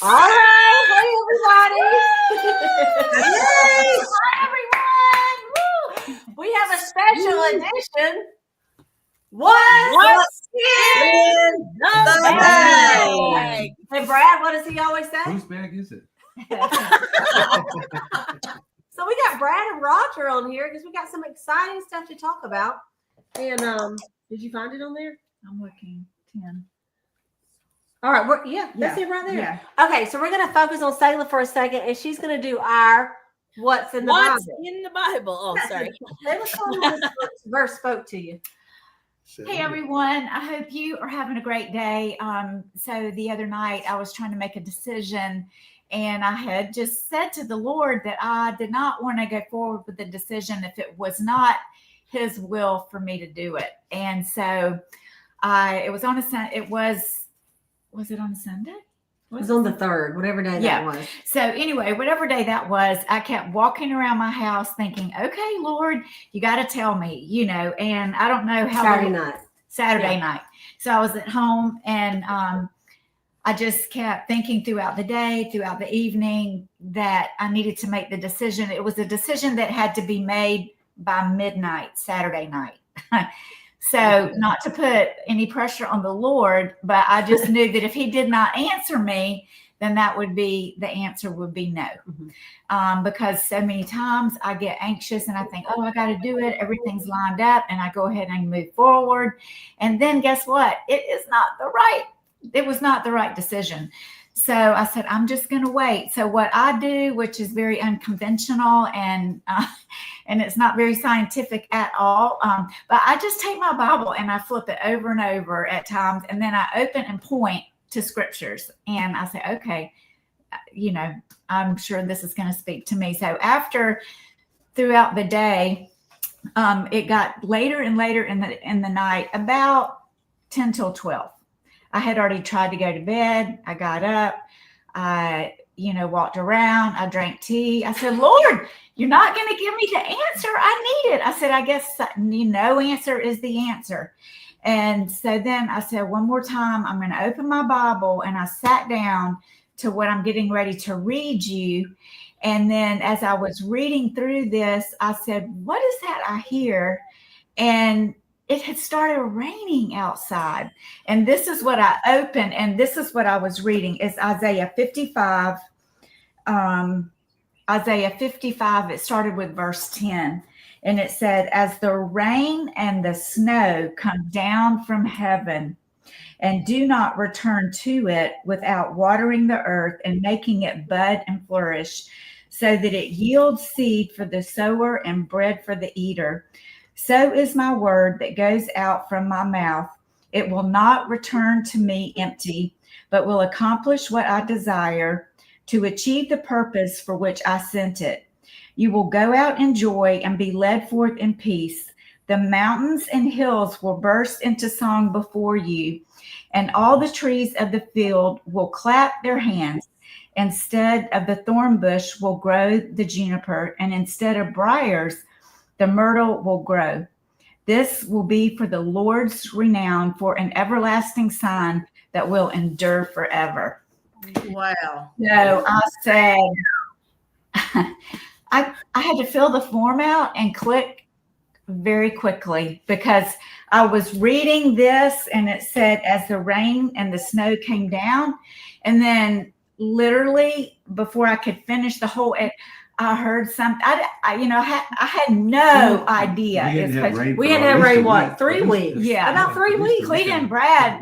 All right. Hey, everybody. Yay! Hi, everyone. Woo. We have a special edition. What's in the bag? Hey, Brad, what does he always say? Whose bag is it? So we got Brad and Roger on here because we got some exciting stuff to talk about. And did you find it on there? I'm looking. 10. All right, that's it right there. Yeah. Okay, so we're gonna focus on Selah for a second, and she's gonna do our what's in the Bible. in the Bible? Oh, sorry. Say what's going on this verse spoke to you. Hey everyone, I hope you are having a great day. So the other night I was trying to make a decision, and I had just said to the Lord that I did not want to go forward with the decision if it was not His will for me to do it. And so it was on was it on a Sunday? It was on the 3rd, whatever day that was. So anyway, whatever day that was, I kept walking around my house thinking, okay, Lord, you got to tell me, and I don't know how. Saturday night. So I was at home, and I just kept thinking throughout the day, throughout the evening, that I needed to make the decision. It was a decision that had to be made by midnight, Saturday night. So not to put any pressure on the Lord, but I just knew that if He did not answer me, then the answer would be no. Mm-hmm. Because so many times I get anxious and I think, oh, I got to do it. Everything's lined up, and I go ahead and move forward. And then guess what? It was not the right decision. So I said, I'm just going to wait. So what I do, which is very unconventional and it's not very scientific at all, but I just take my Bible and I flip it over and over at times, and then I open and point to scriptures, and I say, okay, I'm sure this is going to speak to me. So throughout the day, it got later and later in the night, about 10 till 12. I had already tried to go to bed. I got up, I, walked around, I drank tea. I said, Lord, you're not going to give me the answer. I need it. I said, I guess no answer is the answer. And so then I said, one more time, I'm going to open my Bible, and I sat down to what I'm getting ready to read you. And then as I was reading through this, I said, what is that I hear? And it had started raining outside. And this is what I opened, and this is what I was reading. It's Isaiah 55. Isaiah 55, it started with verse 10. And it said, as the rain and the snow come down from heaven and do not return to it without watering the earth and making it bud and flourish, so that it yields seed for the sower and bread for the eater, so is my word that goes out from my mouth. It will not return to me empty, but will accomplish what I desire, to achieve the purpose for which I sent it. You will go out in joy and be led forth in peace. The mountains and hills will burst into song before you, and all the trees of the field will clap their hands. Instead of the thorn bush will grow the juniper, and instead of briars, the myrtle will grow. This will be for the Lord's renown, for an everlasting sign that will endure forever. Wow. So I said, I had to fill the form out and click very quickly, because I was reading this and it said, as the rain and the snow came down, and then literally before I could finish the whole, I heard something. I had no idea. We hadn't had rain, what, 3 weeks? Yeah. About 3 weeks. Cleta and Brad,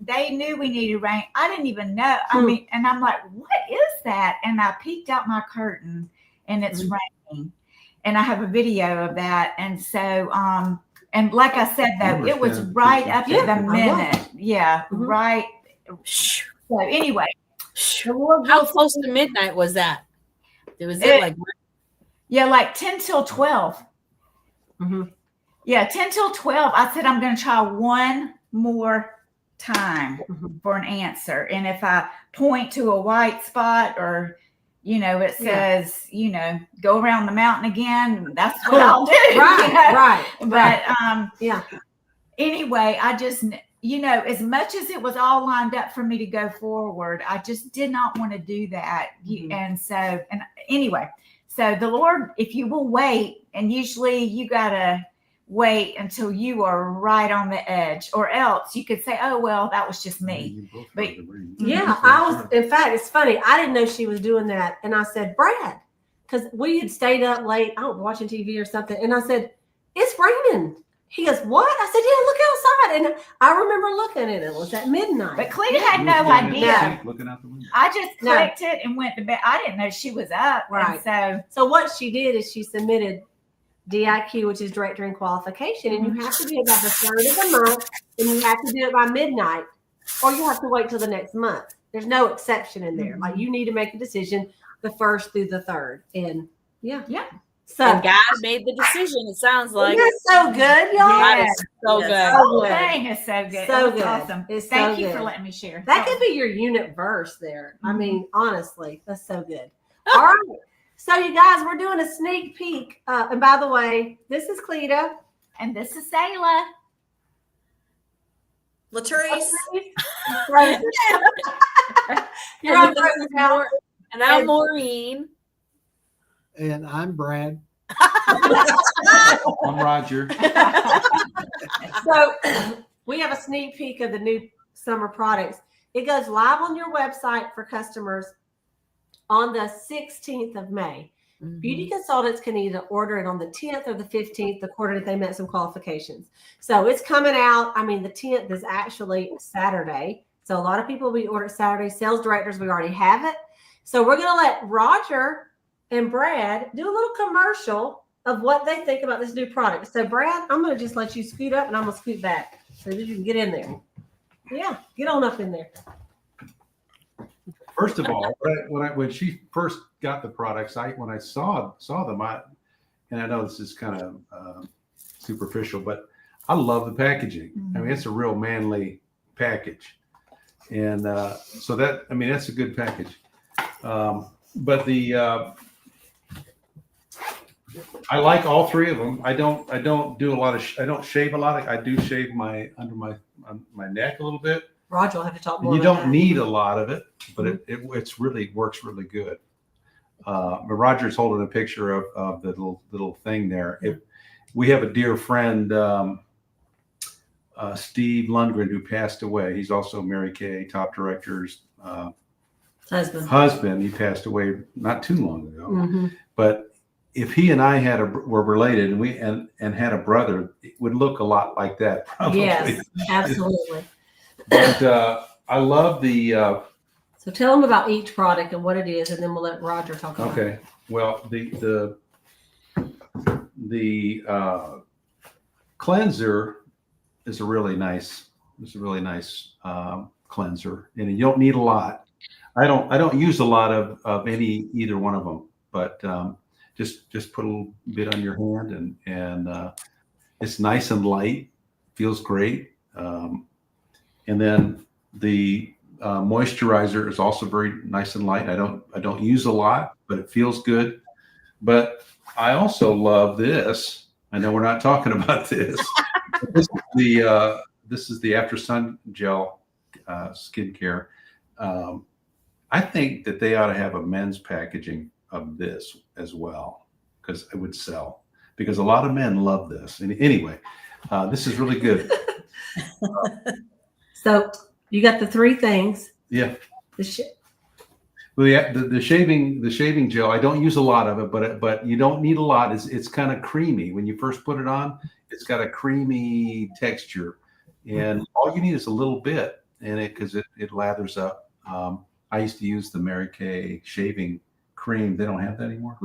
they knew we needed rain. I didn't even know. And I'm like, what is that? And I peeked out my curtain, and it's raining. And I have a video of that. And so, and like I said, though, it was right up to the minute. Yeah, right. So anyway. How close to midnight was that? Like 10 till 12. Mm-hmm. Yeah, 10 till 12. I said, I'm going to try one more time for an answer. And if I point to a white spot, or, it says, go around the mountain again, that's what I'll do. Right. But, anyway, I just, as much as it was all lined up for me to go forward, I just did not want to do that. And anyway, so the Lord, if you will wait, and usually you got to wait until you are right on the edge, or else you could say, oh, well, that was just me. But yeah, I was, in fact, it's funny. I didn't know she was doing that. And I said, Brad, because we had stayed up late, I don't know, watching TV or something. And I said, it's raining. He goes, what? I said, yeah, look outside. And I remember looking at it. It was at midnight. But Cleta had no idea. Looking out the window. I just clicked it and went to bed. I didn't know she was up. Right. And so what she did is she submitted DIQ, which is director in qualification, and you have to do it by the 3rd of the month, and you have to do it by midnight, or you have to wait till the next month. There's no exception in there. Like, you need to make a decision the 1st through the 3rd. And yeah. So And God made the decision. It sounds like it's so good, y'all. God is so Yes. good. the whole thing is so good. So It was good. awesome. It's Thank so you good. for letting me share. That could be your unit verse there. I mean, honestly, that's so good. All right. So you guys, we're doing a sneak peek. And by the way, this is Cleta. And this is Sayla. Latrice. You're on Frozen now. And I'm Maureen. And I'm Brad. I'm Roger. So we have a sneak peek of the new summer products. It goes live on your website for customers on the 16th of May. Beauty consultants can either order it on the 10th or the 15th, according if they met some qualifications. So it's coming out. I mean, the 10th is actually Saturday. So a lot of people will be ordered Saturday. Sales directors, we already have it. So we're going to let Roger and Brad do a little commercial of what they think about this new product. So Brad, I'm going to just let you scoot up and I'm going to scoot back so that you can get in there. Yeah, get on up in there. First of all, when she first got the products, when I saw them, and I know this is kind of superficial, but I love the packaging. I mean, it's a real manly package, and so that's a good package. But I like all three of them. I don't do a lot of. I don't shave a lot. I do shave under my neck a little bit. Roger will have to talk more. You about don't that. need a lot of it, but it's really works really good. Roger's holding a picture of the little thing there. We have a dear friend, Steve Lundgren, who passed away. He's also Mary Kay top director's husband. He passed away not too long ago. But if he and I were related and had a brother, it would look a lot like that. Probably. Yes, absolutely. But I love the. So tell them about each product and what it is, and then we'll let Roger talk about it. Okay. Well, the cleanser is a really nice. It's a really nice cleanser, and you don't need a lot. I don't use a lot of either one of them, but just put a little bit on your hand, and it's nice and light, feels great. And then the moisturizer is also very nice and light. I don't use a lot, but it feels good. But I also love this. I know we're not talking about this. This is the After Sun Gel skincare. I think that they ought to have a men's packaging of this as well, because it would sell. Because a lot of men love this. And anyway, this is really good. So you got the three things. Yeah. Well, the shaving gel, I don't use a lot of it, but you don't need a lot. It's kind of creamy when you first put it on. It's got a creamy texture, and all you need is a little bit in it because it lathers up. I used to use the Mary Kay shaving cream. They don't have that anymore.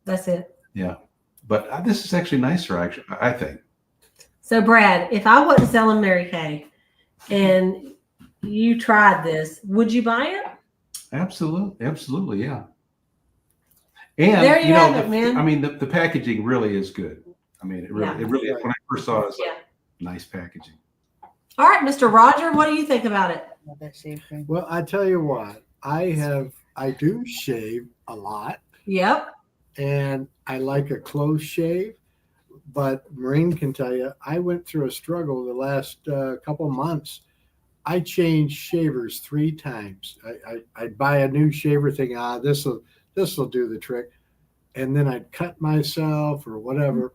That's it. Yeah, but this is actually nicer. Actually, I think. So Brad, if I wasn't selling Mary Kay, and you tried this, would you buy it? Absolutely, yeah. And there you have it, man. I mean, the packaging really is good. I mean, it really is. When I first saw it, it's like nice packaging. All right, Mr. Roger, what do you think about it? Well, I tell you what, I do shave a lot, Yep. and I like a close shave. But Maureen can tell you, I went through a struggle the last couple months I changed shavers 3 times. I'd buy a new shaver thinking, this will do the trick. And then I'd cut myself or whatever.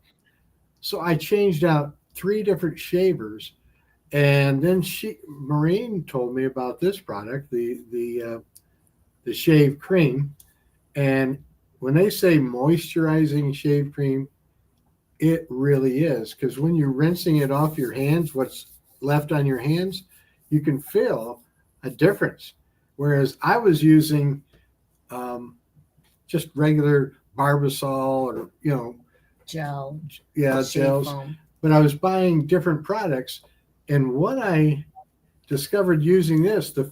So I changed out 3 different shavers. And then Maureen told me about this product, the shave cream. And when they say moisturizing shave cream, it really is. Because when you're rinsing it off your hands, what's left on your hands, you can feel a difference. Whereas I was using just regular Barbasol or, Gel. yeah, shave gels. foam. But I was buying different products. And what I discovered using this, the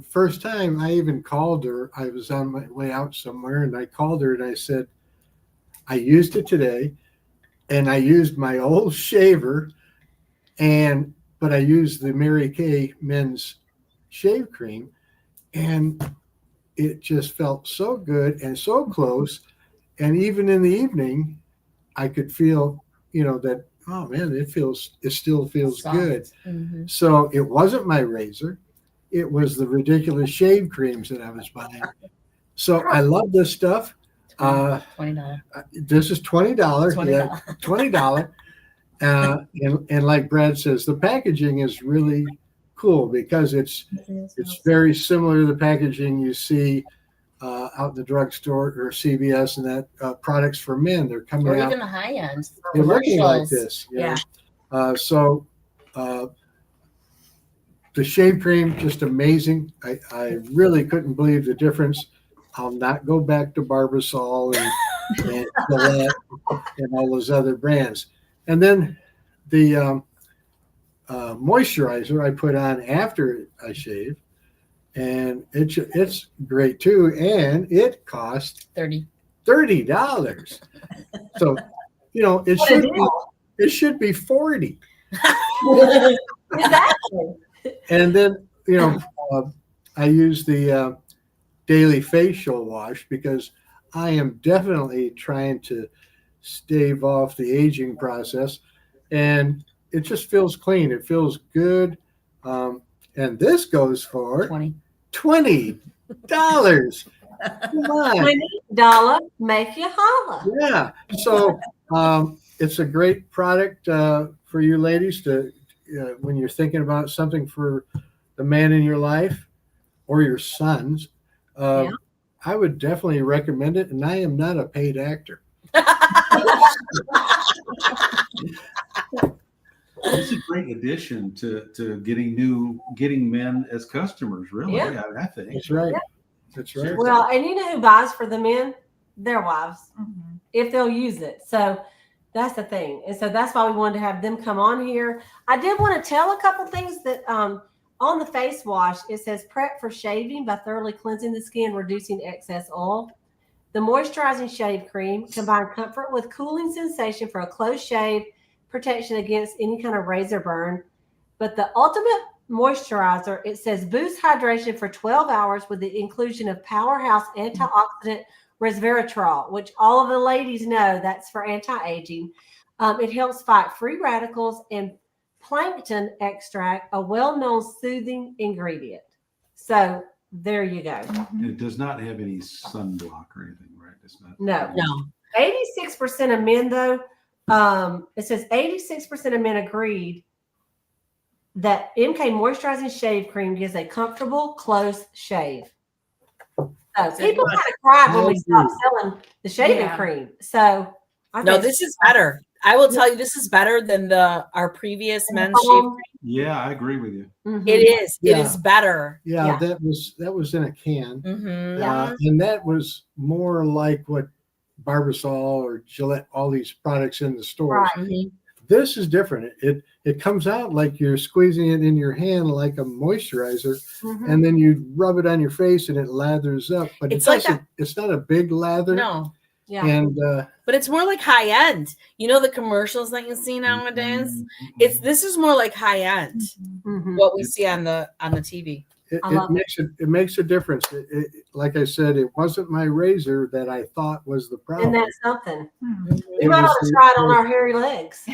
first time I even called her, I was on my way out somewhere and I called her and I said, I used it today and I used my old shaver but I used the Mary Kay men's shave cream and it just felt so good and so close. And even in the evening, I could feel, that, oh man, it still feels Soft. good. Mhm. So it wasn't my razor. It was the ridiculous shave creams that I was buying. So I love this stuff. $20. This is $20. Yeah, $20. And like Brad says, the packaging is really cool because it's very similar to the packaging you see out in the drugstore or CVS and that products for men. They're coming Or out. even the high end. They're looking like commercials. this. Yeah. So the shave cream, just amazing. I really couldn't believe the difference. I'll not go back to Barbasol and Gillette and all those other brands. And then the moisturizer I put on after I shave, and it's great too. And it cost $30. $30. So it should be 40. Exactly. And then I use the daily facial wash because I am definitely trying to stave off the aging process, and it just feels clean. It feels good. And this goes for $20. $20. Come on. $20 make you holla. Yeah. So it's a great product for you ladies to when you're thinking about something for the man in your life or your sons. I would definitely recommend it, and I am not a paid actor. It's a great addition to getting men as customers. Really, Yeah. I think That's right. That's right. Well, and you know who buys for the men? Their wives, Mhm. if they'll use it. So that's the thing. And so that's why we wanted to have them come on here. I did want to tell a couple things that on the face wash, it says prep for shaving by thoroughly cleansing the skin, reducing excess oil. The moisturizing shave cream combine comfort with cooling sensation for a close shave, protection against any kind of razor burn. But the ultimate moisturizer, it says boost hydration for 12 hours with the inclusion of powerhouse antioxidant resveratrol, which all of the ladies know that's for anti-aging. It helps fight free radicals and plankton extract, a well-known soothing ingredient. So there you go. it does not have any sunblock or anything, right? It's not. No. No. 86% of men, though, it says 86% of men agreed that MK moisturizing shave cream gives a comfortable, close shave. So people kind of cried when we stopped selling the shaving Yeah. cream. So I No, think this is better. I will tell you, this is better than our previous men's shave. Yeah, I agree with you. Mhm. It is. It Yeah. is better. Yeah, Yeah. that was in a can. Mm-hmm. Yeah. And that was more like what Barbasol or Gillette, all these products in the stores. Right. This is different. It comes out like you're squeezing it in your hand like a moisturizer, Mhm. and then you rub it on your face and it lathers up. But It's like it's not a big lather. No, Yeah. And but it's more like high end. You know the commercials that you see nowadays. This is more like high end. Mhm. What we see on the TV. I love it makes a difference. Like I said, it wasn't my razor that I thought was the problem. Isn't that something? Hmm. We might ought to try it on our hairy legs.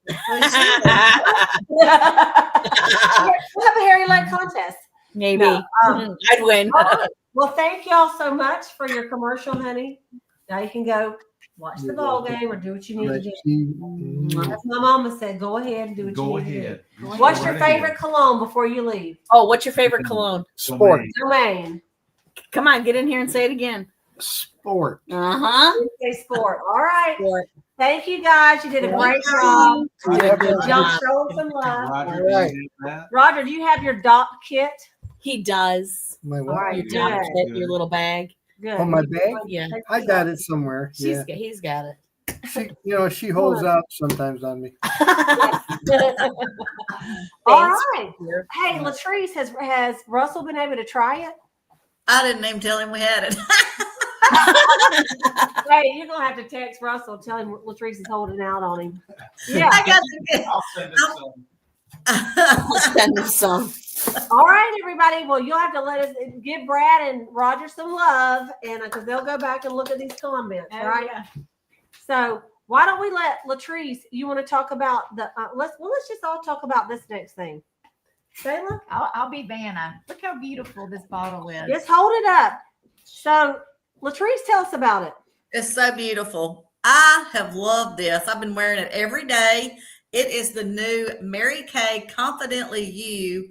We'll have a Harry Lake contest. Maybe. No, I'd win. All right. Well, thank y'all so much for your commercial, honey. Now you can go watch the ball game or do what you need to Let do. you- As my mama said, go ahead and do what Go you need ahead. to do. What's your Go right favorite cologne before you leave? Oh, what's your favorite cologne? Sport. Domain. Come on, get in here and say it again. Sport. Uh-huh. Say sport. All right. Sport. Thank you guys. You did a great Thank job. you. Yeah, Good but- Y'all job. show some love. Roger, All do you right. have that? Roger, do you have your doc kit? He does. My All what? right. Your Good. job kit, your Good. little bag. Good. Oh, my bag? Yeah. I got it somewhere. Yeah. He's got it. She holds out sometimes on me. All right. Hey, Latrice, has Russell been able to try it? I didn't even tell him we had it. Hey, you're gonna have to text Russell, tell him Latrice is holding out on him. Yeah. I got to get. I'll send it some. I'll send him some. All right, everybody. Well, you'll have to let us give Brad and Roger some love, and because they'll go back and look at these comments. All right. So why don't we let Latrice? You want to talk about the? Let's just all talk about this next thing. Shayla, I'll be Vanna. Look how beautiful this bottle is. just hold it up. So Latrice, tell us about it. It's so beautiful. I have loved this. I've been wearing it every day. It is the new Mary Kay Confidently You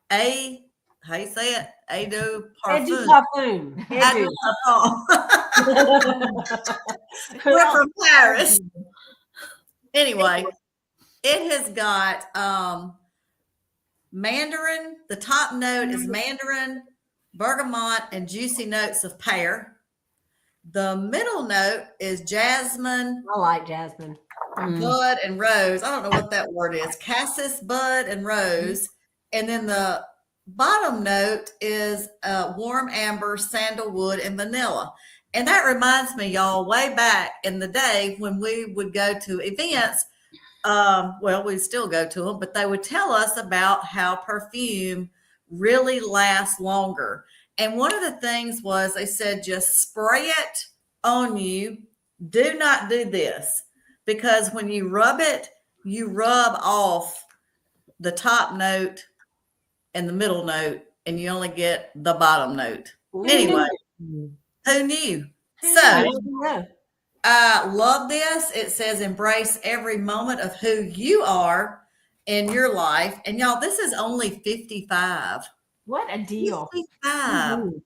how you say it? Eau de Edu Parfum. Parfum. Eau de We're from Paris. Anyway, it has got mandarin. The top note is mandarin, bergamot, and juicy notes of pear. The middle note is jasmine, I like Jasmine. bud, and rose. I don't know what that word is. Cassis, bud, and rose. And then the bottom note is warm amber, sandalwood, and vanilla. And that reminds me, y'all, way back in the day when we would go to events, well, we still go to them, but they would tell us about how perfume really lasts longer. And one of the things was they said, just spray it on you. Do not do this, because when you rub it, you rub off the top note and the middle note, and you only get the bottom note. Anyway, who knew? So I love this. It says embrace every moment of who you are in your life. And y'all, this is only $55. What a deal. $55.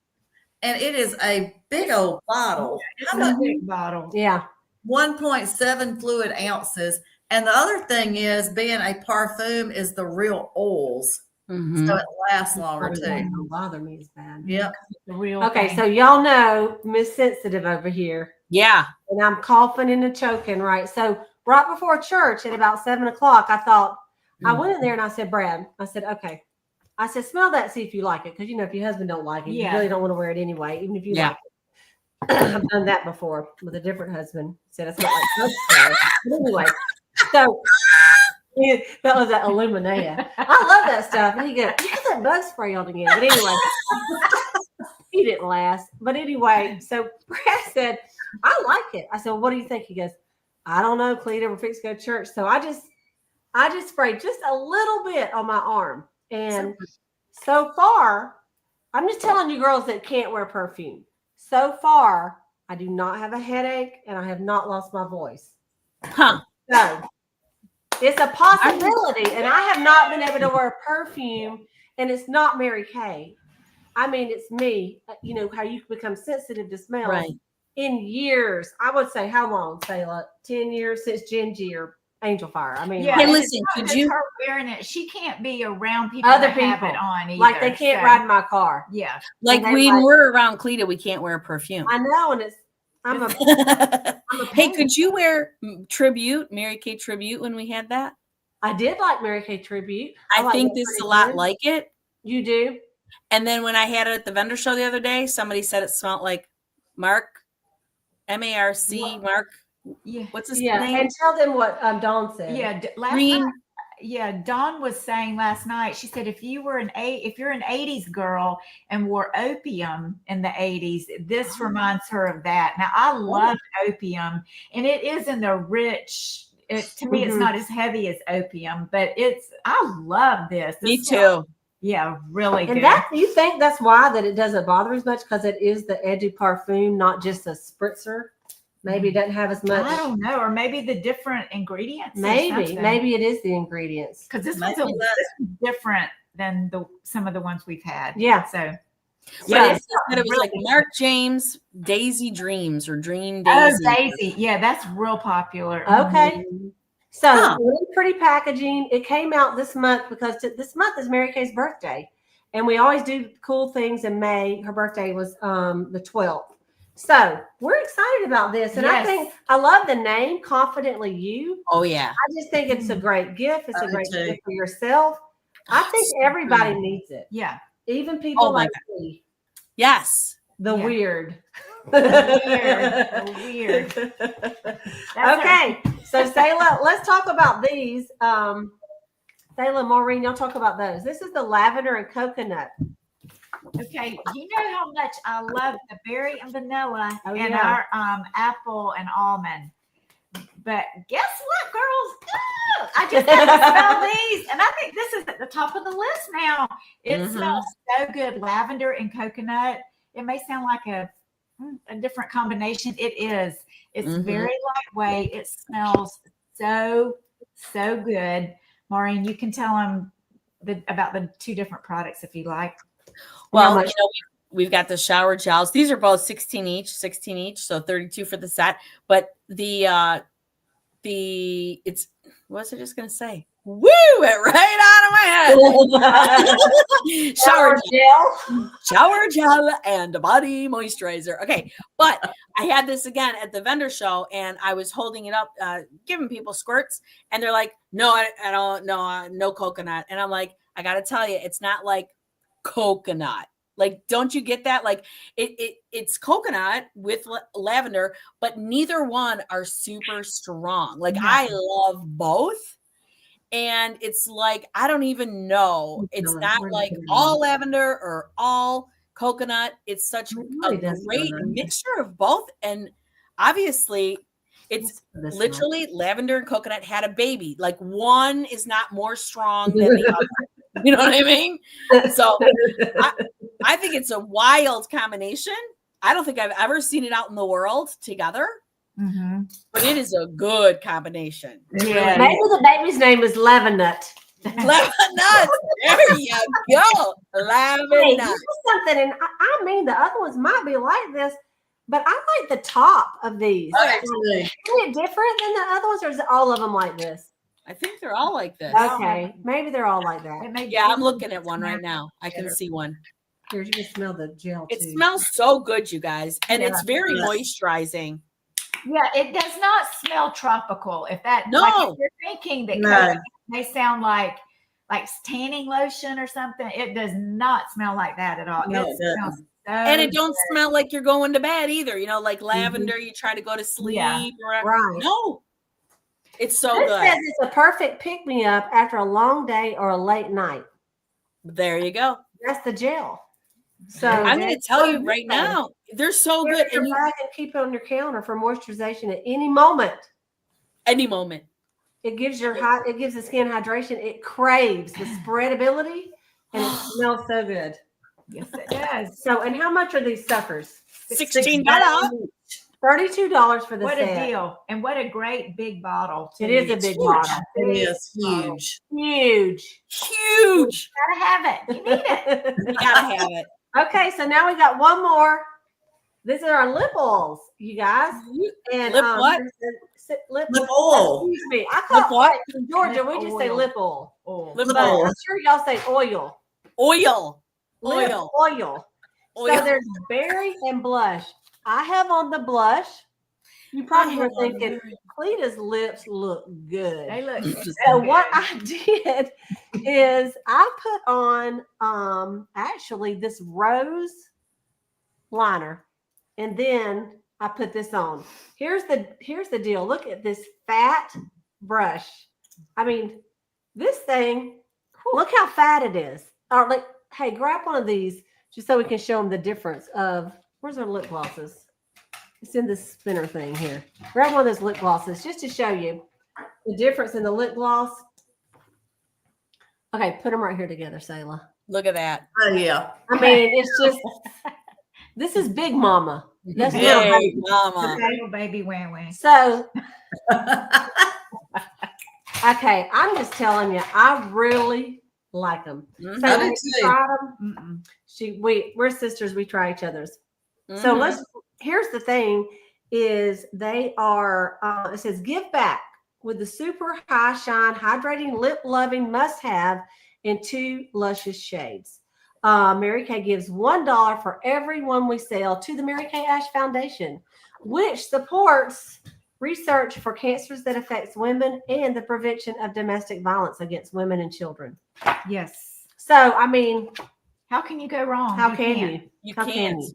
And it is a big old bottle. It's a big bottle. Yeah. 1.7 fluid ounces. And the other thing is, being a parfum, is the real oils. Mhm. So it lasts longer Probably too. don't bother me as bad. Yep. The real Okay, thing. so y'all know Miss Sensitive over here, Yeah. and I'm coughing and choking, right? So right before church at about 7:00, I thought I went in there and I said, Brad, I said, okay. I said, smell that, see if you like it. Because if your husband don't like it, Yeah. you really don't want to wear it anyway, even if you Yeah. like it. I've done that before with a different husband. Said I smell like bug spray. But anyway, so that was that Illuminea. I love that stuff. And he goes, you got that bug spray on again. But anyway, he didn't last. But anyway, so Brad said, I like it. I said, well, what do you think? He goes, I don't know, Cleta. We're fixing to go to church. So I just sprayed just a little bit on my arm. And so far, I'm just telling you girls that can't wear perfume. So far, I do not have a headache and I have not lost my voice. Huh. So it's a possibility. And I have not been able to wear perfume, and it's not Mary Kay. I mean, it's me. You know, how you become sensitive to smells Right. in years. I would say, how long, Sayla? 10 years since Gingy or Angel Fire. I mean, Yeah, Hey, and listen, it's not could just you- her wearing it? She can't be around people Other that have people. it on either. like they can't so, ride in my car. Yeah. Like And they when like- we're around Cleta, we can't wear perfume. I know, and I'm a Hey, pain. could you wear tribute, Mary Kay tribute when we had that? I did like Mary Kay tribute. I like think it this is pretty a lot good. like it. You do. And then when I had it at the vendor show the other day, somebody said it smelled like Mark, M-A-R-C, Mark. Yeah. What's his Yeah, name? and tell them what Dawn said. Yeah. Last Green. night, yeah, Dawn was saying last night, she said if you're an 80s girl and wore opium in the 80s, this reminds her of that. Now I love opium, and it is in the rich, to me, it's Mhm. not as heavy as opium, but I love this. Me This too. Yeah, really And good. that you think that's why that it doesn't bother as much because it is the Eau de Parfum, not just a spritzer. Maybe it doesn't have as much. I don't know, or maybe the different ingredients. Maybe it is the ingredients. because this Maybe one's this is different than some of the ones we've had. Yeah. So But Yeah. it said it was like Mark James Daisy Dreams or Dream oh, Daisy. Daisy, yeah, that's real popular. Okay. So Huh. really pretty packaging. It came out this month because this month is Mary Kay's birthday, and we always do cool things in May. Her birthday was the 12th. So we're excited about this, and Yes. I love the name, Confidently You. Oh yeah. I just think it's a great gift. It's I a do great too. gift for yourself. I think So everybody good. needs it, Yeah, even people Oh my like me, Yes. the Yeah. weird. weird. Okay, so Sayla, let's talk about these. Sayla, Maureen, y'all talk about those. This is the lavender and coconut. Okay, you know how much I love the berry and vanilla Oh, and yeah. our apple and almond. But guess what, girls? Ooh, I just got to smell these, and I think this is at the top of the list now. It Mhm. smells so good, lavender and coconut. It may sound like a different combination. It is. It's Mhm. very lightweight. It smells so good. Maureen, you can tell them about the two different products if you like. Well, much? you know, we've got the shower gels. These are both 16 each, so 32 for the set. But it's what was I just gonna say? Woo! It right out of my head. Shower gel and body moisturizer. Okay, but I had this again at the vendor show, and I was holding it up, giving people squirts, and they're like, "No, I don't. No coconut." And I'm like, "I got to tell you, it's not like coconut. Like, don't you get that? Like, it's coconut with lavender, but neither one are super strong. Like, No. I love both." And it's like, I don't even know. It's not like all lavender or all coconut. It's such It a really does great smell nice. mixture of both. And obviously, it's This literally lavender and coconut had a baby. Like, one is not more strong than the other. You know what I mean? So I think it's a wild combination. I don't think I've ever seen it out in the world together, Mm-hmm. but it is a good combination. Yeah. Maybe the baby's name is Levinut. Lemonade. There you go. Hey, Lemonade. this is something, and I mean, the other ones might be like this, but I like the top of these. Okay. Isn't it different than the other ones, or is it all of them like this? I think they're all like this. Okay, maybe they're all like that. It may Yeah, be- I'm looking at one right now. I can see one. Here, you can smell the gel It too. smells so good, you guys. And Yeah. it's very Yes. moisturizing. Yeah, it does not smell tropical. If that, No. like if you're thinking that No. coconut may sound like tanning lotion or something, it does not smell like that at all. No, it it doesn't. smells so And it don't smell like you're going to bed either. You know, like lavender, you try to go to sleep. Yeah. Or, Right. no. It's so This good. says it's a perfect pick me up after a long day or a late night. There you go. That's the gel. So I'm going to tell you right Okay. now, they're so Carry good. your And you, bag and keep it on your counter for moisturization at any moment. any moment. It gives it gives the skin hydration. It craves the spreadability, and it smells so good. Yes, it does. So, and how much are these suckers? $16. $32 for the What set. a deal. And what a great big bottle. It too. is a big bottle. It is huge. Huge. Huge. Gotta have it. You need it. You gotta have it. Okay, so now we got one more. These are our lip oils, you guys. And Lip what? Lip, Lip oil. Excuse me. I Lip call what? in Georgia, we Lip just say oil. lip oil. Oh. Lip But oil. I'm sure y'all say oil. Oil. Lip Oil. oil. So Oil. there's berry and blush. I have on the blush. You probably were thinking, Cleta's lips look good. They look So what I did is I put on actually this rose liner, and then I put this on. Here's the deal. Look at this fat brush. I mean, this thing, look how fat it is. Or like, hey, grab one of these just so we can show them the difference of, where's our lip glosses? It's in this spinner thing here. Grab one of those lip glosses just to show you. the difference in the lip gloss. Okay, put them right here together, Sayla. Look at that. Oh yeah. I mean, it's just this is Big Mama. That's Big little baby. mama. Okay. Little baby wah. So, okay, I'm just telling you, I really like them. Mhm. So I do when too. we tried them, we're sisters. We try each other's. So Mhm. here's the thing: is they are. It says give back with the super high shine hydrating lip loving must have in 2 luscious shades. Mary Kay gives $1 for every one we sell to the Mary Kay Ash Foundation, which supports research for cancers that affects women and the prevention of domestic violence against women and children. Yes. So, I mean, How can you go wrong? how can can't. you? You How can can't. you?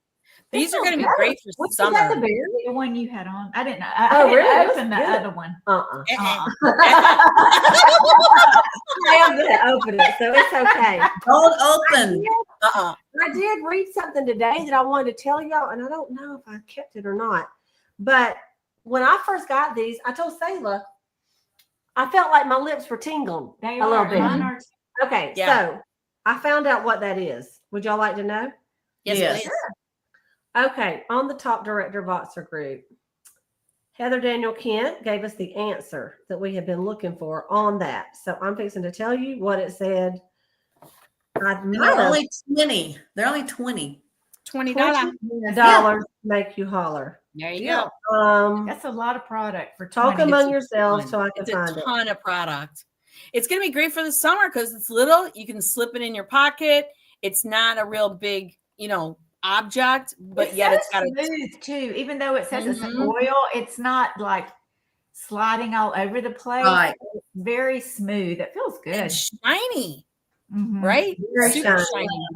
These are This going to be feels great for What's that, the summer. berry? The one you had on. I didn't know. Oh, I didn't really? open the That's good. other one. Uh-uh. Uh-uh. I am going to open it, so it's okay. Don't open. Uh-uh. I did read something today that I wanted to tell y'all, and I don't know if I kept it or not. But when I first got these, I told Sayla, I felt like my lips were tingling They a little are. bit. Mine are. Okay, Yeah. so I found out what that is. Would y'all like to know? Yes, Yes. please. Okay, on the Top Director Voxer group, Heather Daniel Kent gave us the answer that we have been looking for on that. So I'm fixing to tell you what it said. I And might they're have only 20. They're only 20. $20. $20 make you holler. There you Yeah. go. That's a lot of product for Talk 20. among It's yourselves ton. so I can It's find a it. ton of product. It's going to be great for the summer because it's little. You can slip it in your pocket. It's not a real big, object, but yet it's got a smooth too. Even though it says it's an Mhm. oil, it's not like sliding all over the place. Right. It's very smooth. It feels good. and shiny, Mhm. right? Very Super shiny. shiny.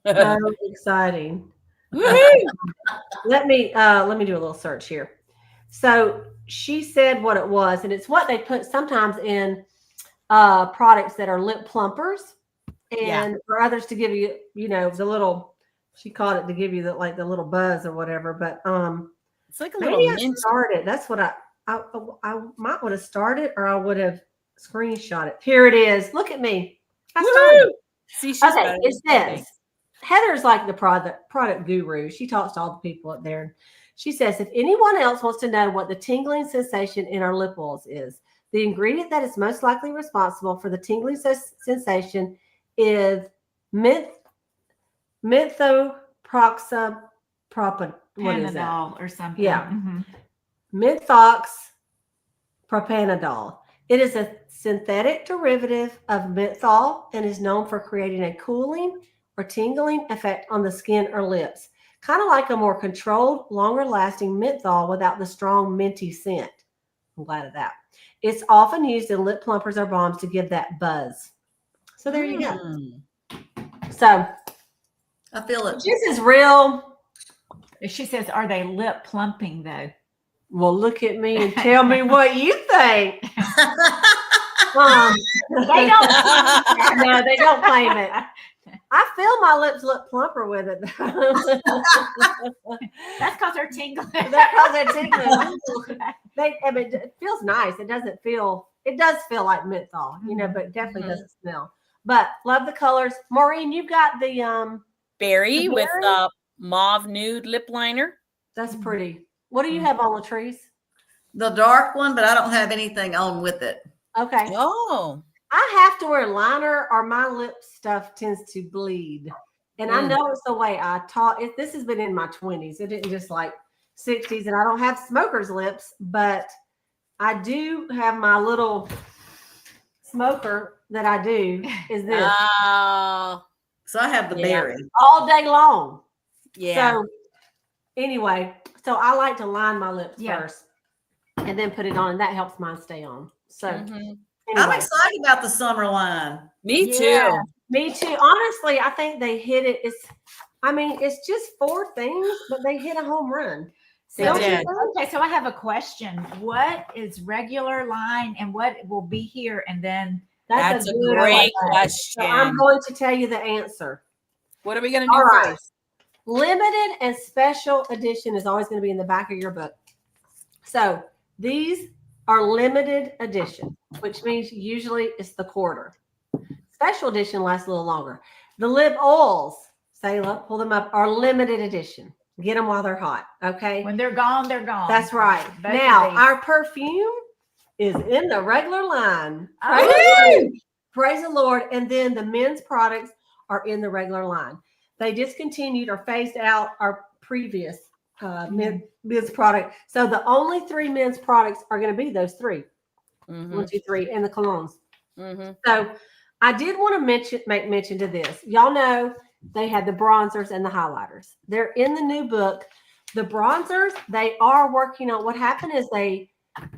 So exciting. Woohoo! Let me do a little search here. So she said what it was, and it's what they put sometimes in products that are lip plumpers, and Yeah. for others to give you, the little. She called it to give you the little buzz or whatever. But It's like a little maybe I mint. started. That's what I might would have started, or I would have screenshot it. Here it is. Look at me. I started. Woohoo! See, she's Okay, better it than me. says Heather's like the product guru. She talks to all the people up there. She says, if anyone else wants to know what the tingling sensation in our lip oils is, the ingredient that is most likely responsible for the tingling sensation is methoproxapropan. What is that? Panadol or something. Yeah. Mhm. Methoxpropanadol. It is a synthetic derivative of menthol and is known for creating a cooling or tingling effect on the skin or lips, kind of like a more controlled, longer lasting menthol without the strong minty scent. I'm glad of that. It's often used in lip plumpers or balms to give that buzz. So there you go. Mm. So I feel it. this is real. She says, "Are they lip plumping though?" Well, look at me and tell me what you think. They don't. No, they don't claim it. I feel my lips look plumper with it. That's because they're tingling. Because they're tingling. It feels nice. It does feel like menthol, but it definitely Mhm. doesn't smell. But love the colors. Maureen, you've got the Berry The with berry? mauve nude lip liner. that's pretty. What do you have on Latrice? The dark one, but I don't have anything on with it. Okay. Oh, I have to wear liner or my lip stuff tends to bleed. And I Mm. know it's the way I talk. This has been in my 20s. It didn't just like 60s. And I don't have smoker's lips, but I do have my little smoker that I do is this oh, So I have the Yeah. berry. all day long. yeah. So anyway, so I like to line my lips Yeah. first and then put it on, and that helps mine stay on. So Mhm. I'm anyway. excited about the summer line. Me Yeah. too. Me too. Honestly, I think they hit it. It's just 4 things, but they hit a home run. They Don't you did. think? Okay, so I have a question. What is regular line and what will be here? And then That's a good great one. question. So I'm going to tell you the answer. What are we going to do All right. first? Limited and special edition is always going to be in the back of your book. So these are limited edition, which means usually it's the quarter. Special edition lasts a little longer. The lip oils, say, look, pull them up, are limited edition. Get them while they're hot. Okay. When they're gone, they're gone. That's right. Both Now, of these. our perfume is in the regular line. Oh. Praise the Lord. And then the men's products are in the regular line. They discontinued or phased out our previous men's product. So the only 3 men's products are going to be those 3. Mhm. 1, 2, 3, and the colognes. Mhm. So I did want to make mention to this. Y'all know they had the bronzers and the highlighters. They're in the new book. The bronzers, they are working on. What happened is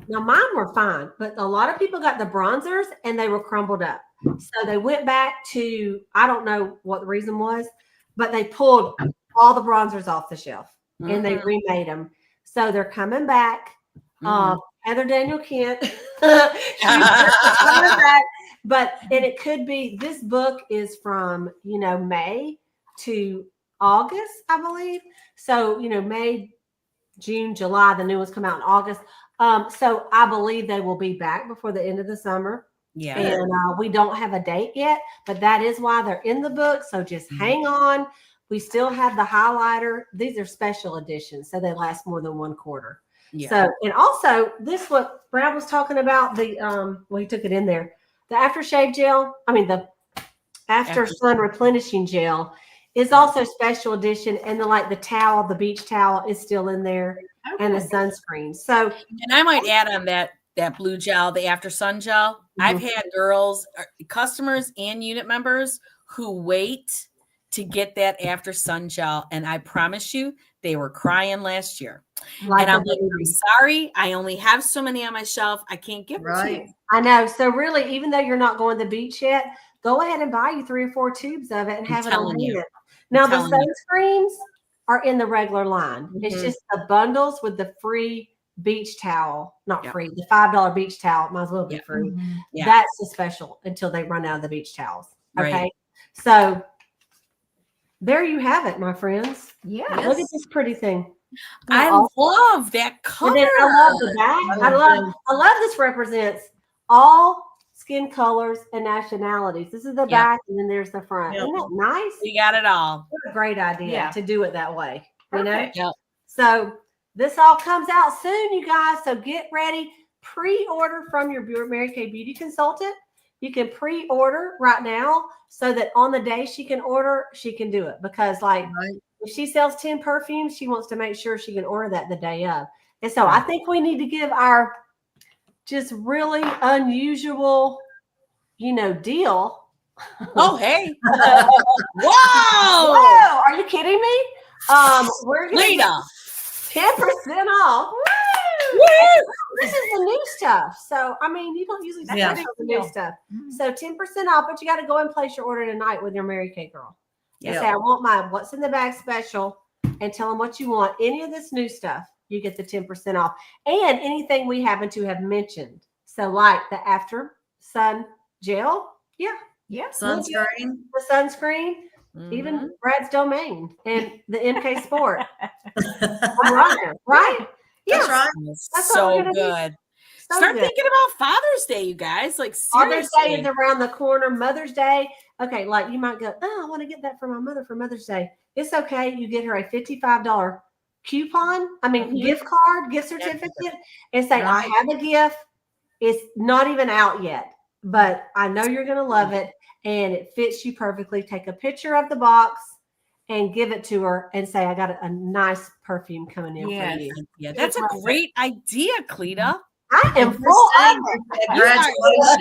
now mine were fine, but a lot of people got the bronzers and they were crumbled up. So they went back to, I don't know what the reason was, but they pulled all the bronzers off the shelf and they remade them. So they're coming back. Heather Daniel Kent. She's coming back. And it could be, this book is from, May to August, I believe. So, May, June, July, the new ones come out in August. So I believe they will be back before the end of the summer. Yeah. And we don't have a date yet, but that is why they're in the book. So just hang on. We still have the highlighter. These are special editions, so they last more than 1 quarter. Yeah. So, and also this, what Brad was talking about, he took it in there. The aftershave gel, the after sun replenishing gel is also special edition. And the towel, the beach towel is still in there, and the sunscreen. So, and I might add on that blue gel, the after sun gel. I've had girls, customers and unit members who wait to get that after sun gel. And I promise you, they were crying last year. And I'm like, I'm sorry, I only have so many on my shelf. I can't give them to you. I know. So really, even though you're not going to the beach yet, go ahead and buy you 3 or 4 tubes of it and have it on hand. Now the sunscreens are in the regular line. It's just the bundles with the free beach towel, not free, the $5 beach towel might as well be free. Yeah. That's the special until they run out of the beach towels. Okay. Right. So there you have it, my friends. Yeah. Look at this pretty thing. I love that color. And then I love the back. I love this represents all skin colors and nationalities. This is the back, and then there's the front. Isn't that nice? We got it all. What a great idea to do it that way. Perfect. Yep. So this all comes out soon, you guys. So get ready. Pre-order from your Mary Kay Beauty consultant. You can pre-order right now so that on the day she can order, she can do it. Because if she sells 10 perfumes, she wants to make sure she can order that the day of. And so I think we need to give our just really unusual, deal. Oh, hey. Whoa. Whoa, are you kidding me? We're going to 10% off. Woo! This is the new stuff. So, you don't usually see the new stuff. So 10% off, but you got to go and place your order tonight with your Mary Kay girl. And say, I want my what's in the bag special, and tell them what you want. Any of this new stuff, you get the 10% off. And anything we happen to have mentioned. So like the after sun gel. Yeah. Sunscreen. The sunscreen. Even Brad's Domain and the MK Sport. Right? Yeah. That's right. That's so what we're gonna good. So Start good. thinking about Father's Day, you guys. Like, Father's Day seriously. is around the corner. Mother's Day. Okay, you might go, I want to get that for my mother for Mother's Day. It's okay. You get her a $55 coupon. Gift card, gift certificate, and say, I have a gift. It's not even out yet, but I know you're going to love it, and it fits you perfectly. Take a picture of the box and give it to her and say, I got a nice perfume coming in for you. Yeah, that's a great idea, Cleta. I am full of Graduation.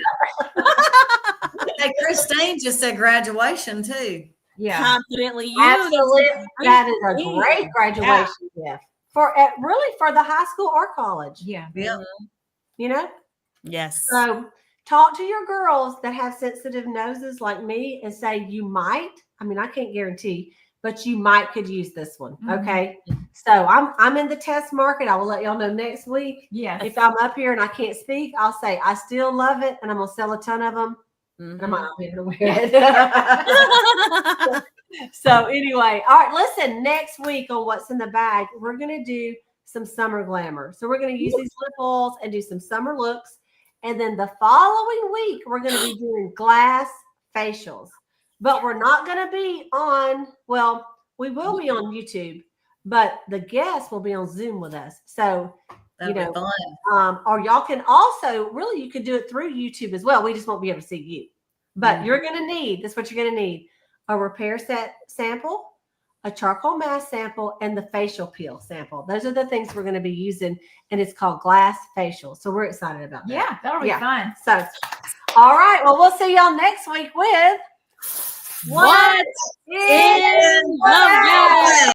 Hey, Christine just said graduation too. Yeah. Confidently, you. Absolutely. That is a great graduation gift for the high school or college. Yeah. Yes. So talk to your girls that have sensitive noses like me and say, you might, I can't guarantee, but you might could use this one. Okay. So I'm in the test market. I will let y'all know next week. Yes. If I'm up here and I can't speak, I'll say, I still love it. And I'm going to sell a ton of them. And I might not be able to wear it. So anyway, all right, listen, next week on What's in the Bag, we're going to do some summer glamour. So we're going to use these lip oils and do some summer looks. And then the following week, we're going to be doing glass facials. But we're not going to be on, well, we will be on YouTube, but the guests will be on Zoom with us. So, That'll you know, be fun. or y'all can also, really, you could do it through YouTube as well. We just won't be able to see you. But you're going to need, that's what you're going to need, a repair set sample, a charcoal mask sample, and the facial peel sample. Those are the things we're going to be using, and it's called glass facial. So we're excited about that. Yeah, that'll be fun. So, all right. Well, we'll see y'all next week with What's in the bag?